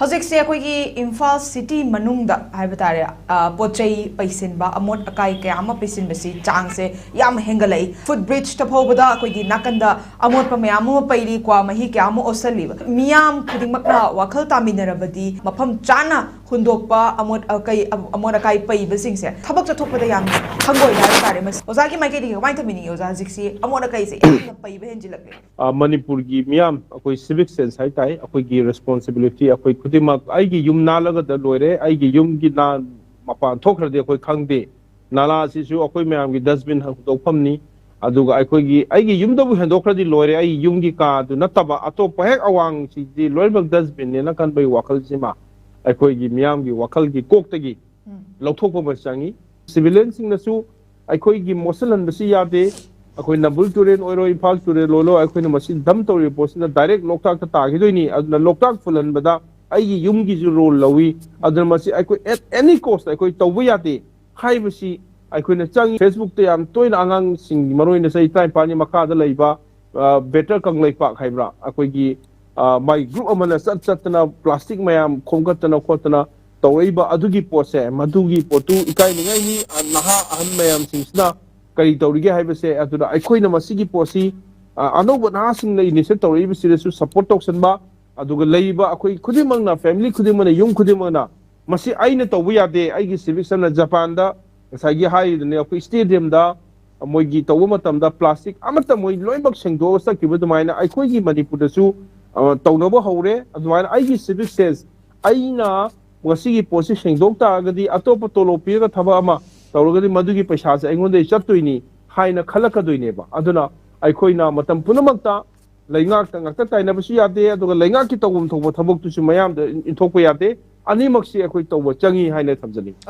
ꯍꯧꯖꯤꯛꯁꯦ ꯑꯩꯈꯣꯏꯒꯤ ꯏꯝꯐꯥꯜ ꯁꯤꯇꯤ ꯃꯅꯨꯡꯗ ꯍꯥꯏꯕ ꯇꯥꯔꯦ ꯄꯣꯠꯆꯩ ꯄꯩꯁꯤꯟꯕ ꯑꯃꯣꯠ ꯑꯀꯥꯏ ꯀꯌꯥ ꯑꯃ ꯄꯩꯁꯤꯟꯕꯁꯤ ꯆꯥꯡꯁꯦ ꯌꯥꯝ ꯍꯦꯟꯒꯠꯂꯛꯏ ꯐꯨꯠ ꯕ꯭ꯔꯤꯖꯇ ꯐꯥꯎꯕꯗ ꯑꯩꯈꯣꯏꯒꯤ ꯅꯥꯀꯟꯗ ꯑꯃꯣꯠꯄ ꯃꯌꯥꯝ ꯑꯃ ꯄꯩꯔꯤ ꯀ꯭ꯋꯥ ꯃꯍꯤ ꯀꯌꯥ ꯑꯃ ꯑꯣꯠꯁꯜꯂꯤꯕ ꯃꯤꯌꯥꯝ ꯈꯨꯗꯤꯡꯃꯛꯅ ꯋꯥꯈꯜ ꯇꯥꯃꯤꯟꯅꯔꯕꯗꯤ ꯃꯐꯝ ꯆꯥꯅ ꯍꯨꯟꯗꯣꯛꯄ ꯑꯃꯣꯠ ꯑꯀꯥꯏ ꯄꯩꯕꯁꯤꯡꯁꯦ ꯊꯕꯛ ꯆꯠꯊꯣꯛꯄꯗ ꯌꯥꯝ ꯈꯪꯒꯣꯏ ꯍꯥꯏꯕ ꯇꯥꯔꯦ ꯑꯣꯖꯥꯒꯤ ꯃꯥꯏꯀꯩꯗꯒꯤ ꯀꯃꯥꯏꯅ ꯊꯝꯕꯤꯅꯤꯡꯉꯤ ꯑꯣꯖꯥ ꯍꯧꯖꯤꯛꯁꯤ ꯑꯃꯣꯠ ꯑꯀꯥꯏꯁꯦ ꯌꯥꯝꯅ ꯄꯩꯕ ꯍꯦꯟꯖꯤꯜꯂꯛꯂꯦ ꯃꯅꯤꯄꯨꯔꯒꯤ ꯃꯤꯌꯥꯝ ꯑꯩꯈꯣꯏ ꯁꯤꯚꯤꯛ ꯁꯦꯟꯁ ꯍꯥꯏꯇꯥꯔꯦ ꯑꯩꯈꯣꯏꯒꯤ ꯔꯦꯁꯄꯣꯟꯁꯤꯕꯤꯂꯤꯇꯤ ꯑꯩꯈꯣꯏ ꯈꯨꯗꯤꯡꯃꯛ ꯑꯩꯒꯤ ꯌꯨꯝ ꯅꯥꯜꯂꯒꯗ ꯂꯣꯏꯔꯦ ꯑꯩꯒꯤ ꯌꯨꯝꯒꯤ ꯃꯄꯥꯟ ꯊꯣꯛꯈ꯭ꯔꯗꯤ ꯑꯩꯈꯣꯏ ꯈꯪꯗꯦ ꯅꯥꯂꯥ ꯑꯁꯤꯁꯨ ꯑꯩꯈꯣꯏ ꯃꯌꯥꯝꯒꯤ ꯗꯁꯕꯤꯟ ꯍꯨꯟꯗꯣꯛꯐꯝꯅꯤ ꯑꯗꯨꯒ ꯑꯩꯒꯤ ꯌꯨꯝꯗꯕꯨ ꯍꯦꯟꯗꯣꯛꯈ꯭ꯔꯗꯤ ꯂꯣꯏꯔꯦ ꯑꯩꯒꯤ ꯌꯨꯝꯒꯤ ꯀꯥꯗꯨ ꯅꯠꯇꯕ ꯑꯇꯣꯞꯄ ꯍꯦꯛ ꯑꯋꯥꯡꯁꯤꯗꯤ ꯂꯣꯏꯅꯃꯛ ꯗꯁꯕꯤꯟꯅꯦꯅ ꯈꯟꯕꯒꯤ ꯋꯥꯈꯜꯁꯤꯃ ꯑꯩꯈꯣꯏꯒꯤ ꯃꯤꯌꯥꯝꯒꯤ ꯋꯥꯈꯜꯒꯤ ꯀꯣꯛꯇꯒꯤ ꯂꯧꯊꯣꯛꯄ ꯑꯃ ꯆꯪꯉꯤ ꯁꯤꯚꯤꯂꯤꯌꯟꯁꯤꯡꯅꯁꯨ ꯑꯩꯈꯣꯏꯒꯤ ꯃꯣꯠꯁꯤꯜꯍꯟꯕꯁꯤ ꯌꯥꯗꯦ ꯑꯩꯈꯣꯏ ꯅꯝꯕꯨꯜ ꯇꯨꯔꯦꯜ ꯑꯣꯏꯔꯣ ꯏꯝꯐꯥꯜ ꯇꯨꯔꯦꯜ ꯑꯣꯏꯔꯣ ꯑꯩꯈꯣꯏꯅ ꯃꯁꯤ ꯗꯝ ꯇꯧꯔꯤꯕ ꯄꯣꯠꯁꯤꯅ ꯗꯥꯏꯔꯦꯛ ꯂꯣꯛꯇꯥꯛꯇ ꯇꯥꯈꯤꯗꯣꯏꯅꯤ ꯑꯗꯨꯅ ꯂꯣꯛꯇꯥꯛ ꯐꯨꯜꯍꯟꯕꯗ ꯑꯩꯒꯤ ꯌꯨꯝꯒꯤꯁꯨ ꯔꯣꯜ ꯂꯧꯏ ꯑꯗꯨꯅ ꯃꯁꯤ ꯑꯩꯈꯣꯏ ꯑꯦꯠ ꯑꯦꯅꯤ ꯀꯣꯁꯇ ꯑꯩꯈꯣꯏ ꯇꯧꯕ ꯌꯥꯗꯦ ꯍꯥꯏꯕꯁꯤ ꯑꯩꯈꯣꯏꯅ ꯆꯪꯉꯤ ꯐꯦꯁꯕꯨꯛꯇ ꯌꯥꯝ ꯇꯣꯏꯅ ꯑꯉꯥꯡꯁꯤꯡꯒꯤ ꯃꯔꯨꯑꯣꯏꯅ ꯆꯍꯤ 15ꯒꯤ ꯃꯈꯥꯗ ꯂꯩꯕ ꯕꯦꯇꯔ ꯀꯪꯂꯩꯄꯥꯛ ꯍꯥꯏꯕ꯭ꯔꯥ ꯑꯩꯈꯣꯏꯒꯤ ꯃꯥꯏ ꯒ꯭ꯔꯨꯞ ꯑꯃꯅ ꯆꯠꯇꯅ ꯄ꯭ꯂꯥꯁꯇꯤꯛ ꯃꯌꯥꯝ ꯈꯣꯝꯒꯠꯇꯅ ꯈꯣꯠꯇꯅ ꯇꯧꯔꯛꯏꯕ ꯑꯗꯨꯒꯤ ꯄꯣꯠꯁꯦ ꯃꯗꯨꯒꯤ ꯄꯣꯠꯇꯨ ꯏꯀꯥꯏꯅꯤꯡꯉꯥꯏꯅꯤ ꯅꯍꯥ ꯑꯍꯟ ꯃꯌꯥꯝꯁꯤꯡꯁꯤꯅ ꯀꯔꯤ ꯇꯧꯔꯤꯒꯦ ꯍꯥꯏꯕꯁꯦ ꯑꯗꯨꯅ ꯑꯩꯈꯣꯏꯅ ꯃꯁꯤꯒꯤ ꯄꯣꯠꯁꯤ ꯑꯅꯧꯕ ꯅꯍꯥꯁꯤꯡꯅ ꯏꯅꯤꯁꯤꯌꯦꯠ ꯇꯧꯔꯛꯏꯕꯁꯤꯗꯁꯨ ꯁꯄꯣꯔꯠ ꯇꯧꯁꯟꯕ ꯑꯗꯨꯒ ꯂꯩꯔꯤꯕ ꯑꯩꯈꯣꯏ ꯈꯨꯗꯤꯡꯃꯛꯅ ꯐꯦꯃꯤꯂꯤ ꯈꯨꯗꯤꯡꯃꯛꯅ ꯌꯨꯝ ꯈꯨꯗꯤꯡꯃꯛꯅ ꯃꯁꯤ ꯑꯩꯅ ꯇꯧꯕ ꯌꯥꯗꯦ ꯑꯩꯒꯤ ꯁꯤꯚꯤꯛ ꯁꯟꯅ ꯖꯄꯥꯟꯗ ꯉꯁꯥꯏꯒꯤ ꯍꯥꯏꯔꯤꯗꯨꯅꯦ ꯑꯩꯈꯣꯏ ꯁ꯭ꯇꯦꯗꯤꯌꯝꯗ ꯃꯣꯏꯒꯤ ꯇꯧꯕ ꯃꯇꯝꯗ ꯄ꯭ꯂꯥꯁꯇꯤꯛ ꯑꯃꯠꯇ ꯃꯣꯏ ꯂꯣꯏꯅꯃꯛ ꯁꯦꯡꯗꯣꯛꯑꯒ ꯆꯠꯈꯤꯕ ꯑꯗꯨꯃꯥꯏꯅ ꯑꯩꯈꯣꯏꯒꯤ ꯃꯅꯤꯄꯨꯔꯗꯁꯨ ꯇꯧꯅꯕ ꯍꯧꯔꯦ ꯑꯗꯨꯃꯥꯏꯅ ꯑꯩꯒꯤ ꯁꯤꯚꯤꯛ ꯁꯦꯟꯁ ꯑꯩꯅ ꯉꯁꯤꯒꯤ ꯄꯣꯠꯁꯤ ꯁꯦꯡꯗꯣꯛ ꯇꯥꯔꯒꯗꯤ ꯑꯇꯣꯞꯄ ꯇꯣꯂꯣꯞ ꯄꯤꯔꯒ ꯊꯕꯛ ꯑꯃ ꯇꯧꯔꯒꯗꯤ ꯃꯗꯨꯒꯤ ꯄꯩꯁꯥꯁꯦ ꯑꯩꯉꯣꯟꯗꯒꯤ ꯆꯠꯇꯣꯏꯅꯤ ꯍꯥꯏꯅ ꯈꯜꯂꯛꯀꯗꯣꯏꯅꯦꯕ ꯑꯗꯨꯅ ꯑꯩꯈꯣꯏꯅ ꯃꯇꯝ ꯄꯨꯝꯅꯃꯛꯇ ꯂꯩꯉꯥꯛꯇ ꯉꯥꯛꯇ ꯇꯥꯏꯅꯕꯁꯨ ꯌꯥꯗꯦ ꯑꯗꯨꯒ ꯂꯩꯉꯥꯛꯀꯤ ꯇꯧꯐꯝ ꯊꯣꯛꯄ ꯊꯕꯛꯇꯨꯁꯨ ꯃꯌꯥꯝꯗ ꯏꯟꯊꯣꯛꯄ ꯌꯥꯗꯦ ꯑꯅꯤꯃꯛꯁꯤ ꯑꯩꯈꯣꯏ ꯇꯧꯕ ꯆꯪꯉꯤ ꯍꯥꯏꯅ ꯊꯝꯖꯅꯤꯡꯉꯤ